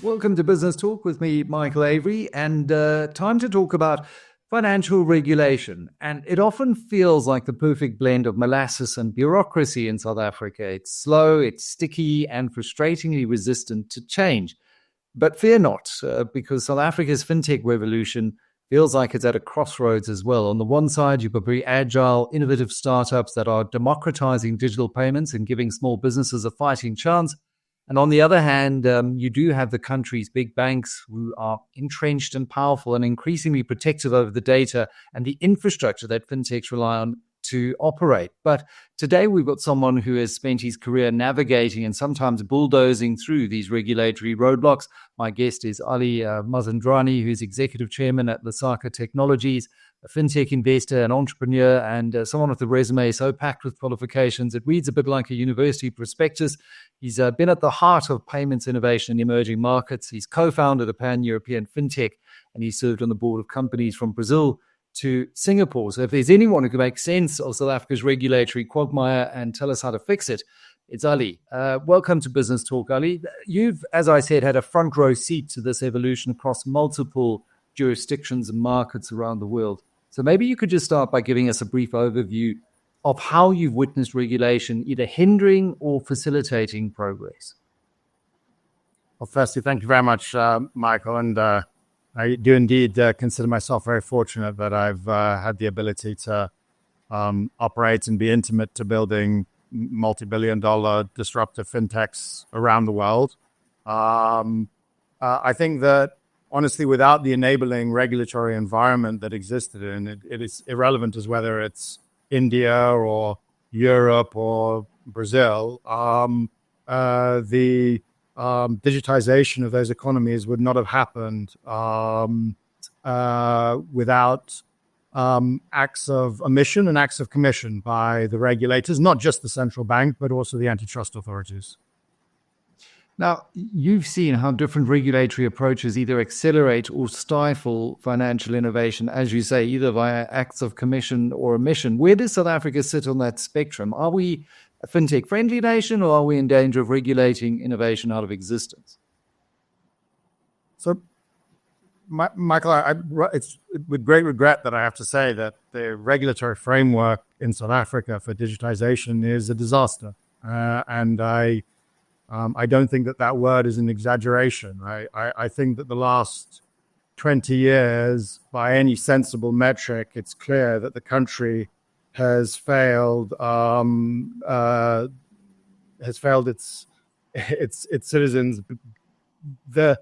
Welcome to Business Talk with me, Michael Avery, and time to talk about financial regulation. And it often feels like the perfect blend of molasses and bureaucracy in South Africa. It's slow, it's sticky, and frustratingly resistant to change. But fear not, because South Africa's fintech revolution feels like it's at a crossroads as well. On the one side, you've got very agile, innovative startups that are democratizing digital payments and giving small businesses a fighting chance. And on the other hand, you do have the country's big banks who are entrenched and powerful and increasingly protective over the data and the infrastructure that fintechs rely on to operate. But today we've got someone who has spent his career navigating and sometimes bulldozing through these regulatory roadblocks. My guest is Ali Mazanderani, who's executive chairman at Lesaka Technologies, a fintech investor, an entrepreneur, and someone with a resume so packed with qualifications, it reads a bit like a university prospectus. He's been at the heart of payments innovation in emerging markets. He's co-founded a pan-European fintech, and he served on the board of companies from Brazil to Singapore. So if there's anyone who can make sense of South Africa's regulatory quagmire and tell us how to fix it, it's Ali. Welcome to Business Talk, Ali. You've, as I said, had a front row seat to this evolution across multiple jurisdictions and markets around the world. So maybe you could just start by giving us a brief overview of how you've witnessed regulation either hindering or facilitating progress. Well, firstly, thank you very much, Michael. And I do indeed consider myself very fortunate that I've had the ability to operate and be intimate to building multi-billion-dollar disruptive fintechs around the world. I think that, honestly, without the enabling regulatory environment that existed in it is irrelevant as whether it's India or Europe or Brazil. The digitization of those economies would not have happened without acts of omission and acts of commission by the regulators, not just the central bank, but also the antitrust authorities. Now, you've seen how different regulatory approaches either accelerate or stifle financial innovation, as you say, either via acts of commission or omission. Where does South Africa sit on that spectrum? Are we a fintech-friendly nation, or are we in danger of regulating innovation out of existence? So, Michael, it's with great regret that I have to say that the regulatory framework in South Africa for digitization is a disaster. And I don't think that word is an exaggeration. I think that the last 20 years, by any sensible metric, it's clear that the country has failed its citizens. The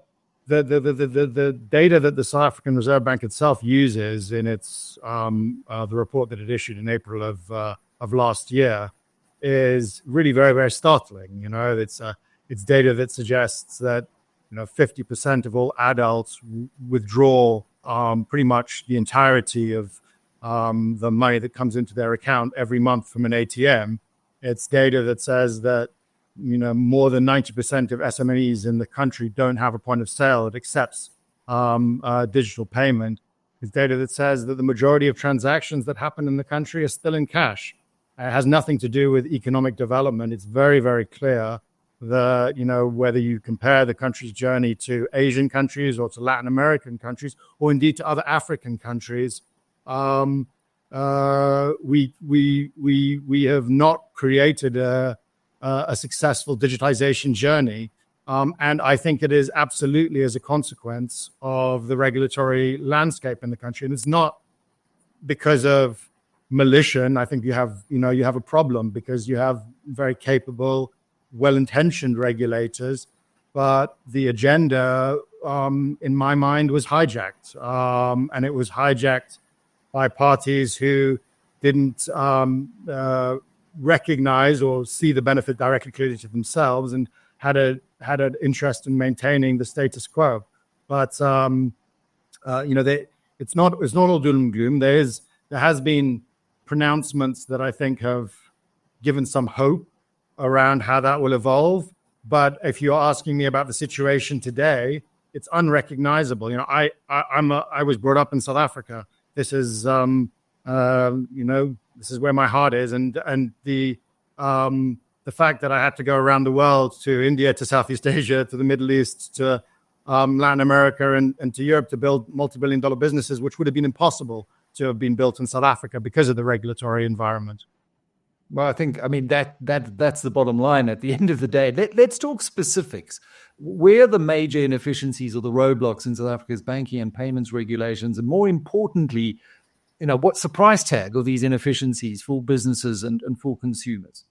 data that the South African Reserve Bank itself uses in its the report that it issued in April of last year is really very, very startling. You know, it's data that suggests that 50% of all adults withdraw pretty much the entirety of the money that comes into their account every month from an ATM. It's data that says that more than 90% of SMEs in the country don't have a point of sale that accepts digital payment. It's data that says that the majority of transactions that happen in the country are still in cash. It has nothing to do with economic development. It's very, very clear that, whether you compare the country's journey to Asian countries or to Latin American countries, or indeed to other African countries, we have not created a successful digitization journey. And I think it is absolutely as a consequence of the regulatory landscape in the country. And it's not because of malicious. I think you have a problem because you have very capable, well-intentioned regulators, but the agenda, in my mind, was hijacked. And it was hijacked by parties who didn't recognize or see the benefit directly clearly to themselves and had an interest in maintaining the status quo. But it's not all doom and gloom. There has been pronouncements that I think have given some hope around how that will evolve. But if you're asking me about the situation today, it's unrecognizable. I was brought up in South Africa. This is This is where my heart is, and the fact that I had to go around the world, to India, to Southeast Asia, to the Middle East, to Latin America, and to Europe, to build multi-billion-dollar businesses, which would have been impossible to have been built in South Africa because of the regulatory environment. Well, I mean that's the bottom line at the end of the day. Let's talk specifics. Where are the major inefficiencies or the roadblocks in South Africa's banking and payments regulations? And more importantly, what's the price tag of these inefficiencies for businesses and for consumers?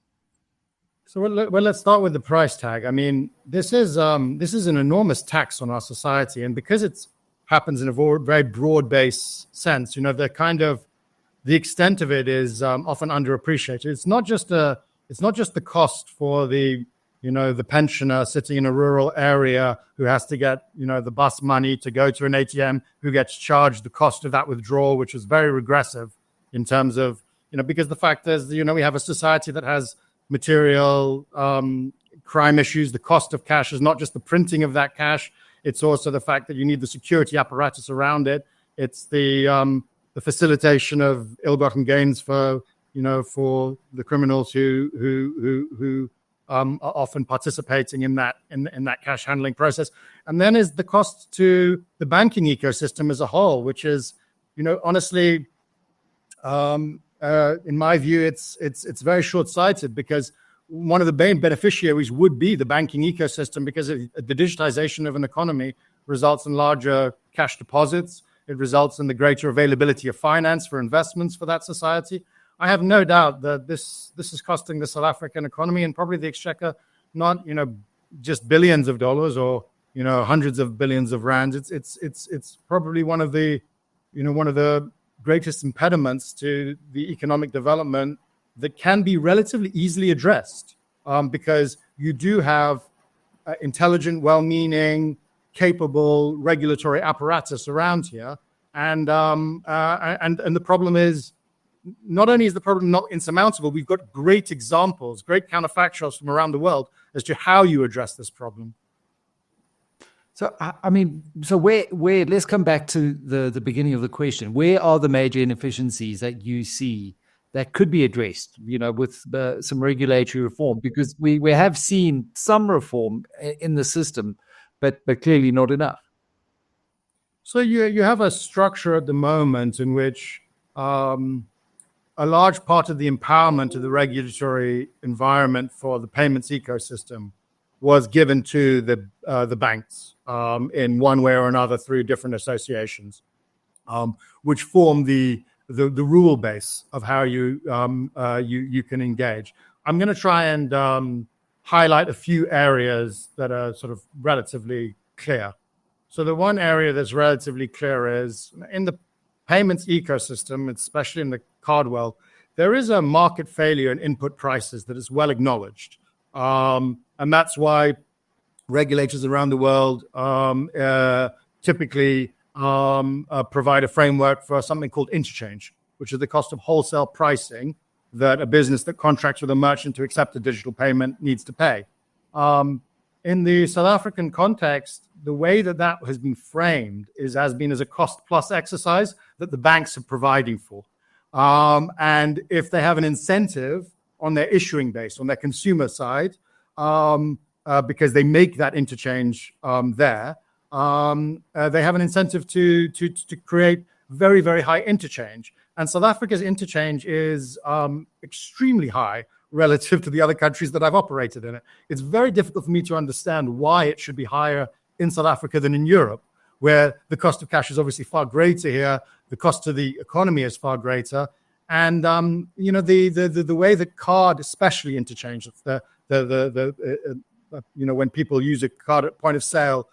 So let's start with the price tag. I mean, this is an enormous tax on our society, and because it happens in a very broad-based sense, the extent of it is often underappreciated. It's not just the cost for the pensioner sitting in a rural area who has to get the bus money to go to an ATM, who gets charged the cost of that withdrawal, which is very regressive in terms of because the fact is we have a society that has material crime issues. The cost of cash is not just the printing of that cash; it's also the fact that you need the security apparatus around it. It's the facilitation of ill-gotten gains for the criminals who are often participating in that cash handling process. And then is the cost to the banking ecosystem as a whole, which is honestly, in my view, it's very short-sighted, because one of the main beneficiaries would be the banking ecosystem, because the digitization of an economy results in larger cash deposits. It results in the greater availability of finance for investments for that society. I have no doubt that this is costing the South African economy and probably the exchequer not just billions of dollars or hundreds of billions of rands. It's probably one of the greatest impediments to the economic development that can be relatively easily addressed, because you do have intelligent, well-meaning, capable regulatory apparatus around here, and the problem is, not only is the problem not insurmountable, we've got great examples, great counterfactuals from around the world as to how you address this problem. So, where let's come back to the beginning of the question. Where are the major inefficiencies that you see that could be addressed, with some regulatory reform? Because we have seen some reform in the system, but clearly not enough. So you have a structure at the moment in which a large part of the empowerment of the regulatory environment for the payments ecosystem was given to the banks in one way or another through different associations, which form the rule base of how you can engage. I'm going to try and highlight a few areas that are sort of relatively clear. So the one area that's relatively clear is in the payments ecosystem, especially in the card world, there is a market failure in input prices that is well acknowledged. And that's why regulators around the world typically provide a framework for something called interchange, which is the cost of wholesale pricing that a business that contracts with a merchant to accept a digital payment needs to pay. In the South African context, the way that has been framed has been as a cost-plus exercise that the banks are providing for. And if they have an incentive on their issuing base, on their consumer side, because they make that interchange there, they have an incentive to create very, very high interchange. And South Africa's interchange is extremely high relative to the other countries that I've operated in it. It's very difficult for me to understand why it should be higher in South Africa than in Europe, where the cost of cash is obviously far greater here. The cost to the economy is far greater. And, the way that card, especially interchange, when people use a card at point of sale,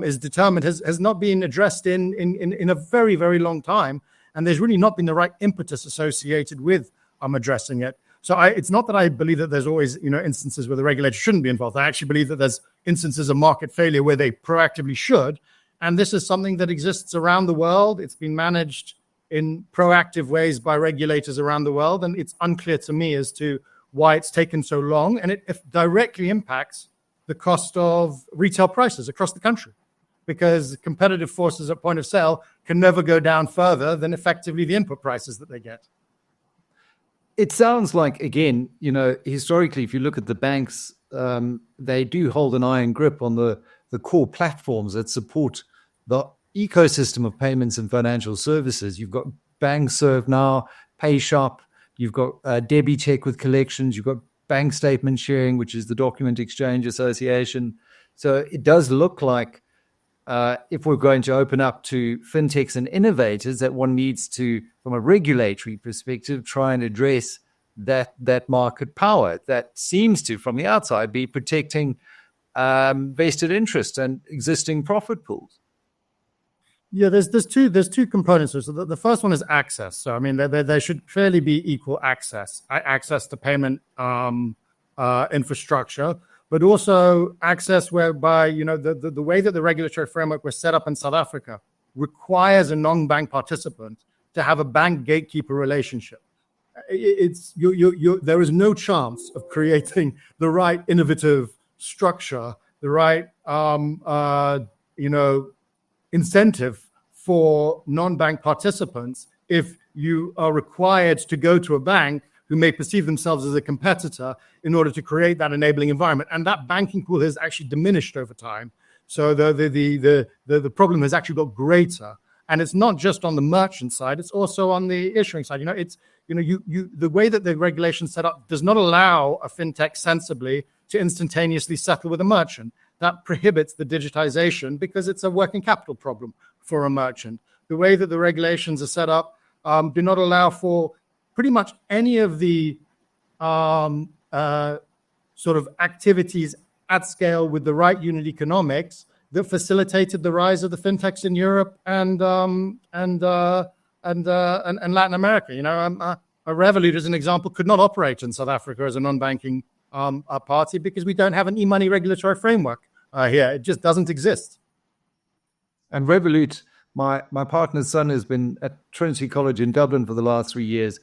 is determined, has not been addressed in a very, very long time. And there's really not been the right impetus associated with addressing it. So it's not that I believe that there's always, instances where the regulator shouldn't be involved. I actually believe that there's instances of market failure where they proactively should. And this is something that exists around the world. It's been managed in proactive ways by regulators around the world. And it's unclear to me as to why it's taken so long. And it directly impacts the cost of retail prices across the country. because competitive forces at point of sale can never go down further than effectively the input prices that they get. It sounds like, again, historically, if you look at the banks, they do hold an iron grip on the core platforms that support the ecosystem of payments and financial services. You've got BankServe now, PayShop, you've got DebiCheck with collections, you've got bank statement sharing, which is the Document Exchange Association. So it does look like if we're going to open up to fintechs and innovators, that one needs to, from a regulatory perspective, try and address that market power that seems to, from the outside, be protecting vested interest and existing profit pools. Yeah, there's two components. So the first one is access. So I mean, there should clearly be equal access to payment infrastructure, but also access whereby the way that the regulatory framework was set up in South Africa requires a non-bank participant to have a bank gatekeeper relationship. There is no chance of creating the right innovative structure, the right incentive for non-bank participants if you are required to go to a bank who may perceive themselves as a competitor in order to create that enabling environment. And that banking pool has actually diminished over time. So the problem has actually got greater. And it's not just on the merchant side, it's also on the issuing side. The way that the regulation set up does not allow a fintech sensibly to instantaneously settle with a merchant. That prohibits the digitization because it's a working capital problem for a merchant. The way that the regulations are set up do not allow for pretty much any of the sort of activities at scale with the right unit economics that facilitated the rise of the fintechs in Europe and Latin America. A Revolut, as an example, could not operate in South Africa as a non-banking party because we don't have an e-money regulatory framework here. It just doesn't exist. And Revolut, my partner's son has been at Trinity College in Dublin for the last 3 years.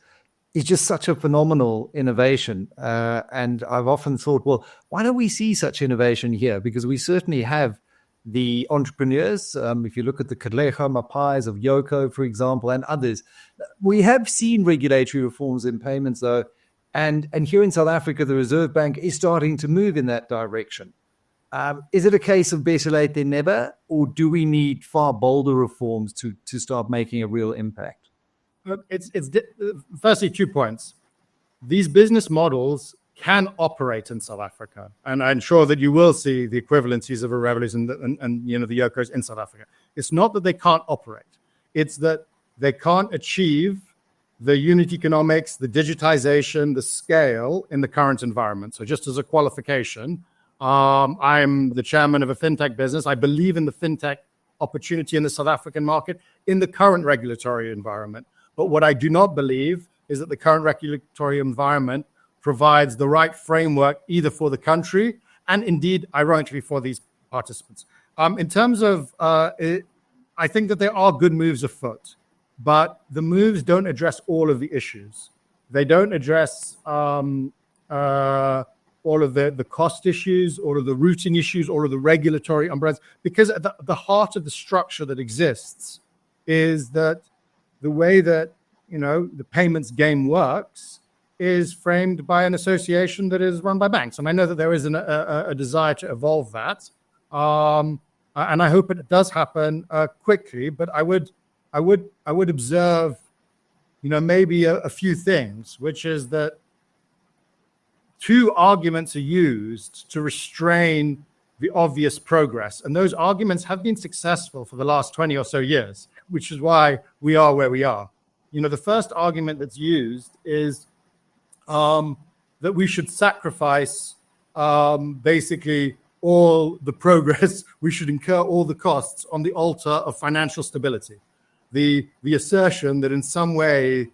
It's just such a phenomenal innovation. And I've often thought, well, why don't we see such innovation here? Because we certainly have the entrepreneurs. If you look at the Katlego Mapais of Yoko, for example, and others, we have seen regulatory reforms in payments, though. And here in South Africa, the Reserve Bank is starting to move in that direction. Is it a case of better late than never, or do we need far bolder reforms to start making a real impact? It's firstly 2 points. These business models can operate in South Africa, and I'm sure that you will see the equivalencies of a Revolut and the Yokos in South Africa. It's not that they can't operate; it's that they can't achieve the unit economics, the digitization, the scale in the current environment. So, just as a qualification, I'm the chairman of a fintech business. I believe in the fintech opportunity in the South African market in the current regulatory environment. But what I do not believe is that the current regulatory environment provides the right framework either for the country and indeed, ironically, for these participants. In terms of, I think that there are good moves afoot, but the moves don't address all of the issues. They don't address all of the cost issues, all of the routing issues, all of the regulatory umbrellas, because at the heart of the structure that exists is that the way that the payments game works is framed by an association that is run by banks, and I know that there is a desire to evolve that, and I hope it does happen quickly. But I would observe, maybe a few things, which is that 2 arguments are used to restrain the obvious progress, and those arguments have been successful for the last 20 or so years, which is why we are where we are. The first argument that's used is that we should sacrifice basically all the progress, we should incur all the costs on the altar of financial stability. The assertion that in some way,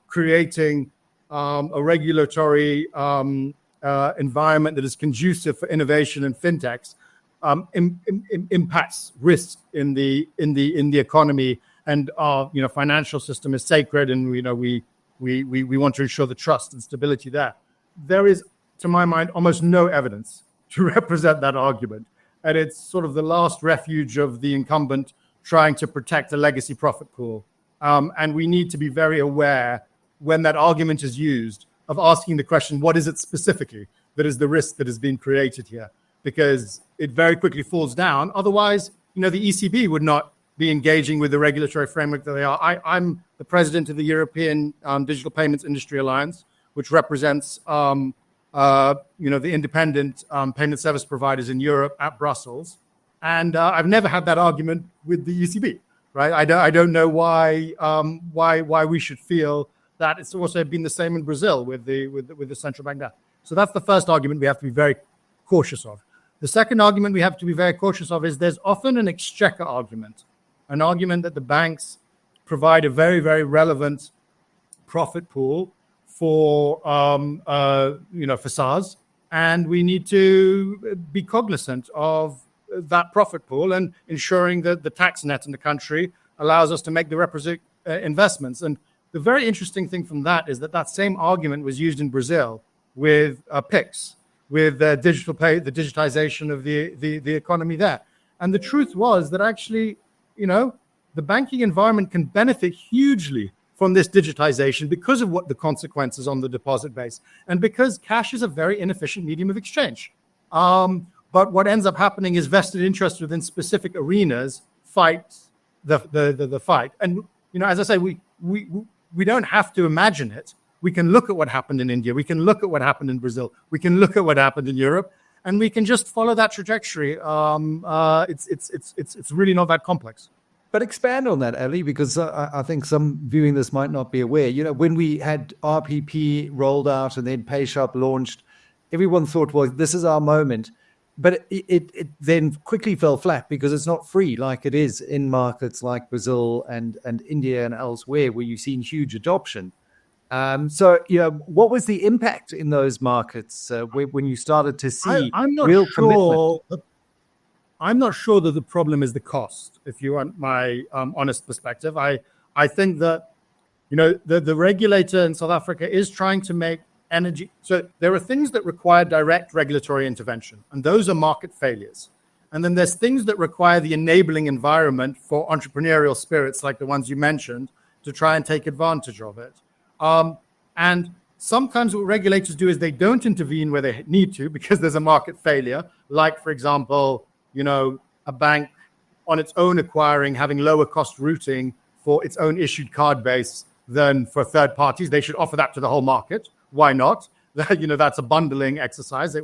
creating a regulatory environment that is conducive for innovation in fintechs impacts risk in the economy, and our financial system is sacred, and we want to ensure the trust and stability there. There is, to my mind, almost no evidence to represent that argument, and it's sort of the last refuge of the incumbent trying to protect a legacy profit pool. And we need to be very aware when that argument is used of asking the question, what is it specifically that is the risk that has been created here? Because it very quickly falls down. Otherwise, the ECB would not be engaging with the regulatory framework that they are. I'm the president of the European Digital Payments Industry Alliance, which represents the independent payment service providers in Europe at Brussels. And I've never had that argument with the ECB, right? I don't know why we should feel that. It's also been the same in Brazil with the central bank there. So that's the first argument we have to be very cautious of. The second argument we have to be very cautious of is there's often an exchequer argument, an argument that the banks provide a very, very relevant profit pool for SARS, and we need to be cognizant of that profit pool and ensuring that the tax net in the country allows us to make the requisite investments. And the very interesting thing from that is that same argument was used in Brazil with PIX, with the digitization of the economy there. And the truth was that actually, the banking environment can benefit hugely from this digitization because of what the consequences on the deposit base, and because cash is a very inefficient medium of exchange. But what ends up happening is vested interest within specific arenas fights the fight. And as I say, we don't have to imagine it. We can look at what happened in India. We can look at what happened in Brazil. We can look at what happened in Europe, and we can just follow that trajectory. It's really not that complex. But expand on that, Ali, because I think some viewing this might not be aware. When we had RPP rolled out and then PayShop launched, everyone thought, well, this is our moment. But it then quickly fell flat because it's not free like it is in markets like Brazil and India and elsewhere where you've seen huge adoption. So, what was the impact in those markets when you started to see real commitment? I'm not sure that the problem is the cost, if you want my honest perspective. I think that, the regulator in South Africa is trying to make energy. So there are things that require direct regulatory intervention, and those are market failures. And then there's things that require the enabling environment for entrepreneurial spirits like the ones you mentioned to try and take advantage of it. And sometimes what regulators do is they don't intervene where they need to because there's a market failure, like, for example, a bank on its own acquiring, having lower cost routing for its own issued card base than for third parties. They should offer that to the whole market. Why not? That's a bundling exercise.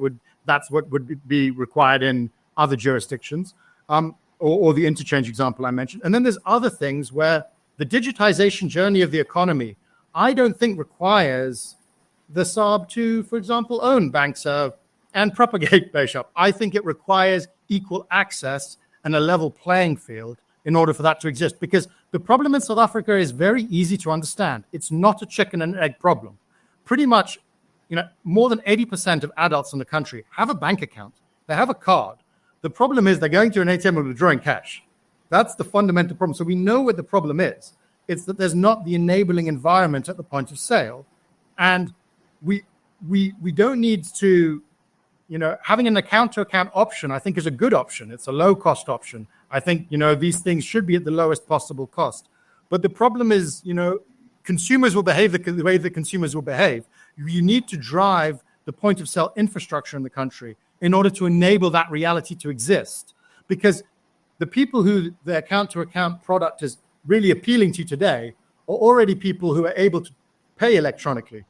That's what would be required in other jurisdictions, or the interchange example I mentioned. And then there's other things where the digitization journey of the economy, I don't think requires the SARB to, for example, own BankServe and propagate PayShop. I think it requires equal access and a level playing field in order for that to exist. Because the problem in South Africa is very easy to understand. It's not a chicken and egg problem. Pretty much, more than 80% of adults in the country have a bank account. They have a card. The problem is they're going to an ATM and withdrawing cash. That's the fundamental problem. So we know what the problem is. It's that there's not the enabling environment at the point of sale. And we don't need to, having an account-to-account option, I think, is a good option. It's a low-cost option. I think, these things should be at the lowest possible cost. But the problem is, consumers will behave the way that consumers will behave. You need to drive the point-of-sale infrastructure in the country in order to enable that reality to exist. Because the people who the account-to-account product is really appealing to today are already people who are able to pay electronically.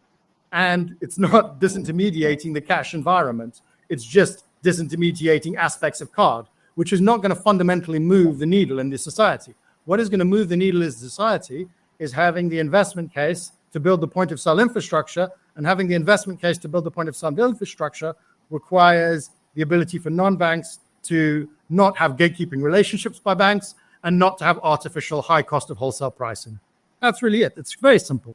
And it's not disintermediating the cash environment. It's just disintermediating aspects of card, which is not going to fundamentally move the needle in this society. What is going to move the needle in society is having the investment case to build the point-of-sale infrastructure, and having the investment case to build the point-of-sale infrastructure requires the ability for non-banks to not have gatekeeping relationships by banks and not to have artificial high cost of wholesale pricing. That's really it. It's very simple.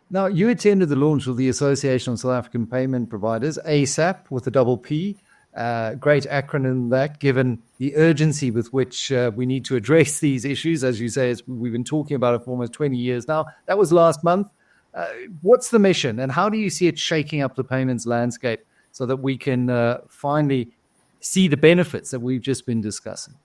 Now, you attended the launch of the Association of South African Payment Providers, ASAP, with a double P. Great acronym that, given the urgency with which we need to address these issues. As you say, we've been talking about it for almost 20 years now. That was last month. What's the mission, and how do you see it shaking up the payments landscape so that we can finally see the benefits that we've just been discussing?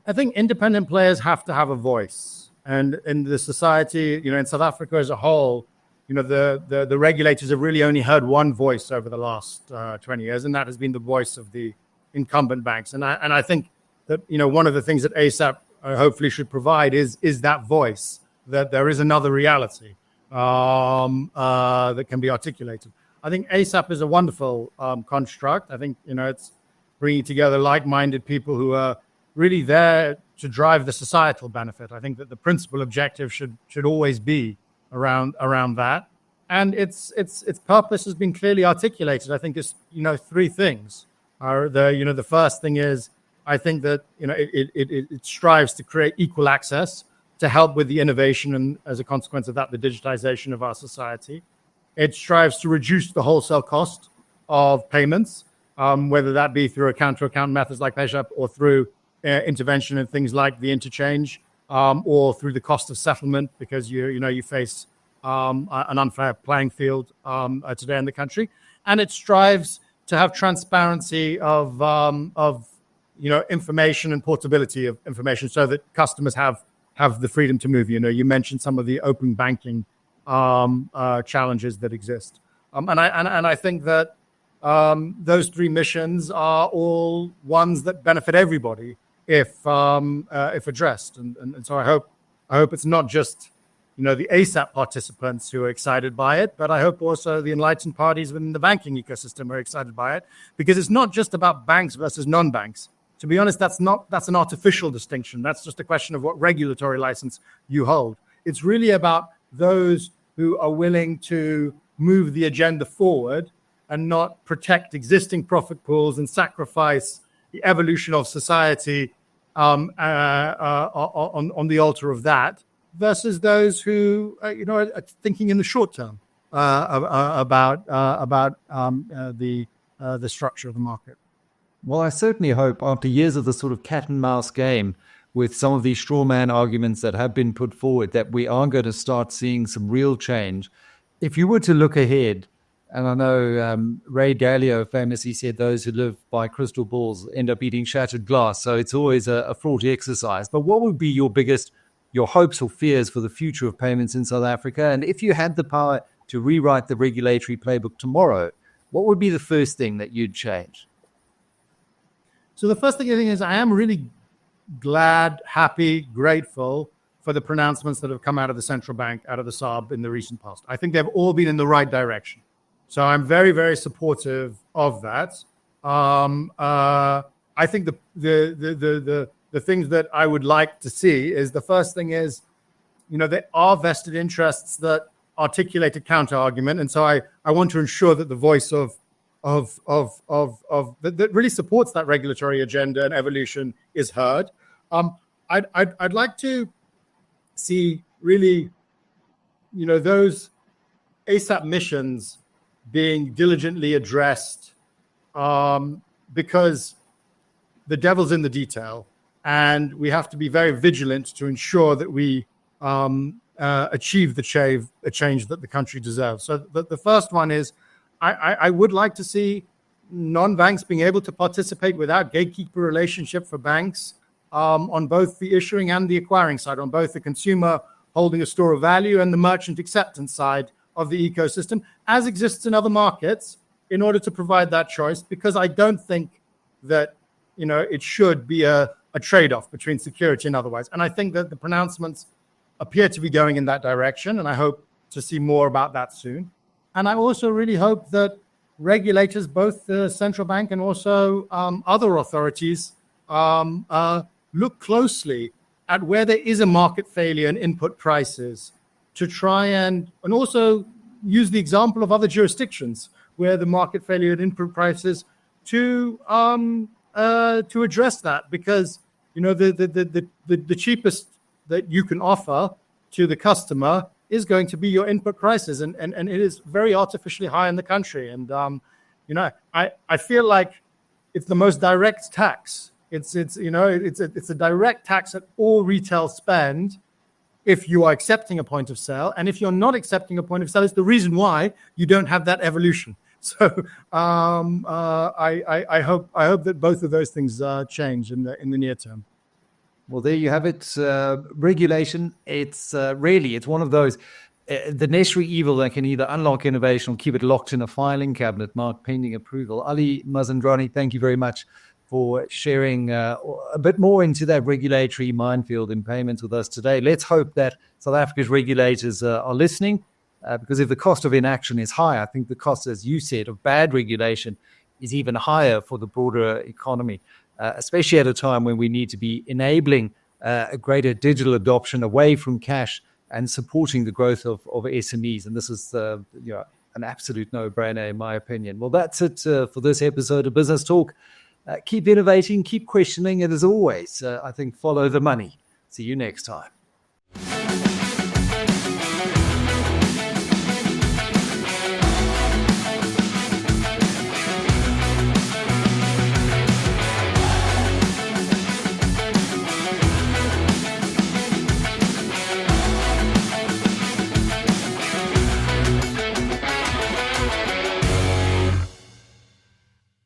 I think independent players have to have a voice. And in the society, in South Africa as a whole, the regulators have really only heard one voice over the last 20 years, and that has been the voice of the incumbent banks. And I think that, one of the things that ASAP hopefully should provide is that voice, that there is another reality that can be articulated. I think ASAP is a wonderful construct. I think, it's bringing together like-minded people who are really there to drive the societal benefit. I think that the principal objective should always be around that. And its purpose has been clearly articulated. I think it's, three things. The first thing is, I think that, it strives to create equal access to help with the innovation and, as a consequence of that, the digitization of our society. It strives to reduce the wholesale cost of payments, whether that be through account-to-account methods like PayShap or through intervention in things like the interchange, or through the cost of settlement, because you face an unfair playing field today in the country. And it strives to have transparency of information and portability of information, so that customers have the freedom to move. You mentioned some of the open banking challenges that exist, and I think that those three missions are all ones that benefit everybody if addressed. And so I hope it's not just the ASAP participants who are excited by it, but I hope also the enlightened parties within the banking ecosystem are excited by it, because it's not just about banks versus non-banks. To be honest, that's an artificial distinction. That's just a question of what regulatory license you hold. It's really about those who are willing to move the agenda forward and not protect existing profit pools and sacrifice the evolution of society on the altar of that, versus those who are thinking in the short term about the structure of the market. Well, I certainly hope, after years of the sort of cat and mouse game with some of these straw man arguments that have been put forward, that we are going to start seeing some real change. If you were to look ahead, and I know Ray Dalio famously said those who live by crystal balls end up eating shattered glass, so it's always a fraught exercise. But what would be your hopes or fears for the future of payments in South Africa? And if you had the power to rewrite the regulatory playbook tomorrow, what would be the first thing that you'd change? So the first thing I think is, I am really glad, happy, grateful for the pronouncements that have come out of the central bank, out of the SARB in the recent past. I think they've all been in the right direction. So I'm very, very supportive of that. I think the things that I would like to see is, the first thing is, there are vested interests that articulate a counter argument, and so I want to ensure that the voice of that really supports that regulatory agenda and evolution is heard. I'd like to see really, those ASAP missions being diligently addressed, because the devil's in the detail, and we have to be very vigilant to ensure that we achieve the change that the country deserves. So the first one is, I would like to see non-banks being able to participate without gatekeeper relationship for banks, on both the issuing and the acquiring side, on both the consumer holding a store of value and the merchant acceptance side of the ecosystem, as exists in other markets, in order to provide that choice. Because I don't think that it should be a trade-off between security and otherwise. And I think that the pronouncements appear to be going in that direction, and I hope to see more about that soon. And I also really hope that regulators, both the central bank and also other authorities, look closely at where there is a market failure in input prices, to try and also use the example of other jurisdictions where the market failure in input prices to address that. Because the cheapest that you can offer to the customer is going to be your input prices, and it is very artificially high in the country. And I feel like it's the most direct tax. It's a direct tax at all retail spend, if you are accepting a point of sale. And if you're not accepting a point of sale, it's the reason why you don't have that evolution. So I hope that both of those things change in the near term. Well, there you have it. Regulation. It's one of those, the necessary evil that can either unlock innovation or keep it locked in a filing cabinet marked pending approval. Ali Mazanderani, thank you very much for sharing a bit more into that regulatory minefield in payments with us today. Let's hope that South Africa's regulators are listening, because if the cost of inaction is high, I think the cost, as you said, of bad regulation is even higher for the broader economy, especially at a time when we need to be enabling a greater digital adoption away from cash and supporting the growth of SMEs. And this is an absolute no-brainer, in my opinion. Well, that's it for this episode of Business Talk. Keep innovating, keep questioning, and as always, I think follow the money. See you next time.